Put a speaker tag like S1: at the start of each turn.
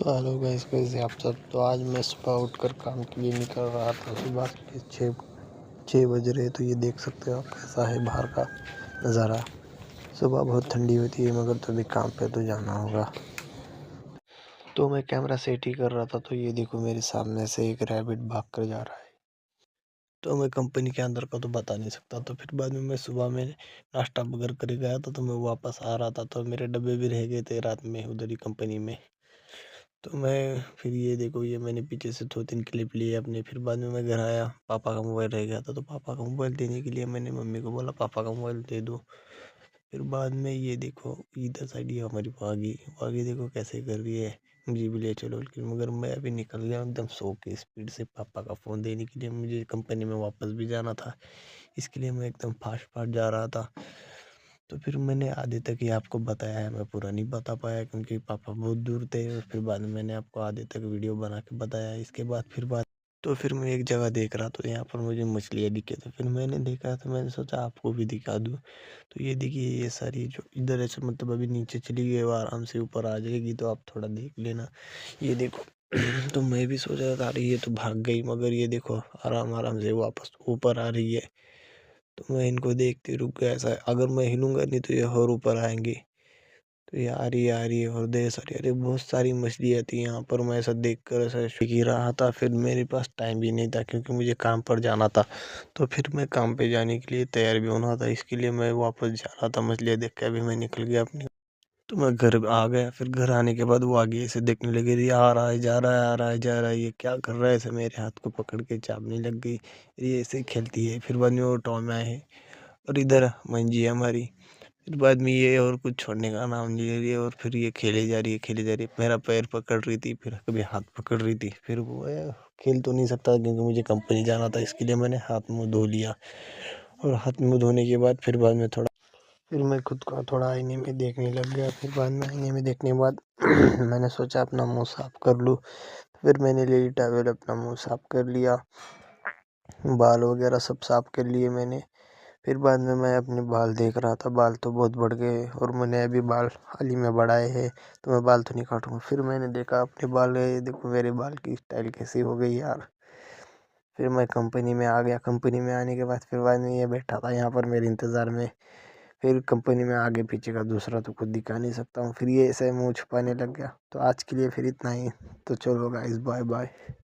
S1: Hello guys, कैसे आप सब। तो आज मैं सुबह उठकर काम के लिए निकल रहा था। सुबह के छः बज रहे। तो ये देख सकते हो आप कैसा है बाहर का नज़ारा। सुबह बहुत ठंडी होती है मगर तो भी काम पे तो जाना होगा। तो मैं कैमरा सेट ही कर रहा था तो ये देखो मेरे सामने से एक रैबिट भाग कर जा रहा है। तो मैं कंपनी के अंदर का तो बता नहीं सकता। तो फिर बाद में मैं सुबह में नाश्ता वगैरह कर गया था। तो मैं वापस आ रहा था तो मेरे डब्बे भी रह गए थे रात में उधर ही कंपनी में। तो मैं फिर ये देखो ये मैंने पीछे से 2-3 क्लिप लिए अपने। फिर बाद में मैं घर आया, पापा का मोबाइल रह गया था तो पापा का मोबाइल देने के लिए मैंने मम्मी को बोला पापा का मोबाइल दे दो। फिर बाद में ये देखो इधर साइड ये हमारी वागी वागी देखो कैसे कर रही है, मुझे भी ले चलो। लेकिन मगर मैं अभी निकल गया एकदम 100 की स्पीड से पापा का फ़ोन देने के लिए। मुझे कंपनी में वापस भी जाना था, इसके लिए मैं एकदम फास्ट फास्ट जा रहा था। तो फिर मैंने आधे तक ही आपको बताया है, मैं पूरा नहीं बता पाया क्योंकि पापा बहुत दूर थे। और फिर बाद में मैंने आपको आधे तक वीडियो बना के बताया। इसके बाद तो फिर मैं एक जगह देख रहा तो यहाँ पर मुझे मछलियाँ दिखे। तो फिर मैंने देखा तो मैंने सोचा आपको भी दिखा दूँ। तो ये देखिए ये सारी जो इधर ऐसे मतलब अभी नीचे चली गई वो आराम से ऊपर आ जाएगी, तो आप थोड़ा देख लेना। ये देखो तो मैं भी सोच रहा था अरे ये तो भाग गई, मगर ये देखो आराम आराम से वापस ऊपर आ रही है। तो मैं इनको देखते रुक गया। ऐसा अगर मैं हिलूंगा नहीं तो ये और ऊपर आएंगे। तो ये आ रही है और देर सारी अरे बहुत सारी मछलियाँ थी यहाँ पर। मैं ऐसा देख कर ऐसा सीख ही रहा था। फिर मेरे पास टाइम भी नहीं था क्योंकि मुझे काम पर जाना था। तो फिर मैं काम पे जाने के लिए तैयार भी होना था, इसके लिए मैं वापस जा रहा था। मछलियाँ देख के अभी मैं निकल गया अपनी। तो मैं घर आ गया। फिर घर आने के बाद वो आगे से देखने लगे, ये आ रहा है जा रहा है, आ रहा है जा रहा है, ये क्या कर रहा है। ऐसे मेरे हाथ को पकड़ के चाबने लग गई, ये ऐसे खेलती है। फिर बाद में वो टॉम आए हैं और इधर मंजी है हमारी। फिर बाद में ये और कुछ छोड़ने का नाम नहीं ले रही है और फिर ये खेले जा रही है खेले जा रही है। मेरा पैर पकड़ रही थी, फिर कभी हाथ पकड़ रही थी। फिर वो खेल तो नहीं सकता क्योंकि मुझे कंपनी जाना था, इसके लिए मैंने हाथ मुँह धो लिया। और हाथ मुँह धोने के बाद फिर बाद में फिर मैं खुद को थोड़ा आईने में देखने लग गया। फिर बाद में आईने में देखने के बाद मैंने सोचा अपना मुंह साफ कर लूँ। फिर मैंने ले ली टॉवेल, अपना मुंह साफ कर लिया, बाल वगैरह सब साफ कर लिए मैंने। फिर बाद में मैं अपने बाल देख रहा था, बाल तो बहुत बढ़ गए और मैंने अभी बाल हाल ही में बढ़ाए हैं तो मैं बाल तो नहीं काटूंगा। फिर मैंने देखा अपने बाल, ये देखो मेरे बाल की स्टाइल कैसी हो गई यार। फिर मैं कंपनी में आ गया। कंपनी में आने के बाद फिर बाद में ये बैठा था यहाँ पर मेरे इंतज़ार में। फिर कंपनी में आगे पीछे का दूसरा तो कुछ दिखा नहीं सकता हूँ। फिर ये ऐसे मुँह छुपाने लग गया। तो आज के लिए फिर इतना ही। तो चलो गाइस, बाय बाय।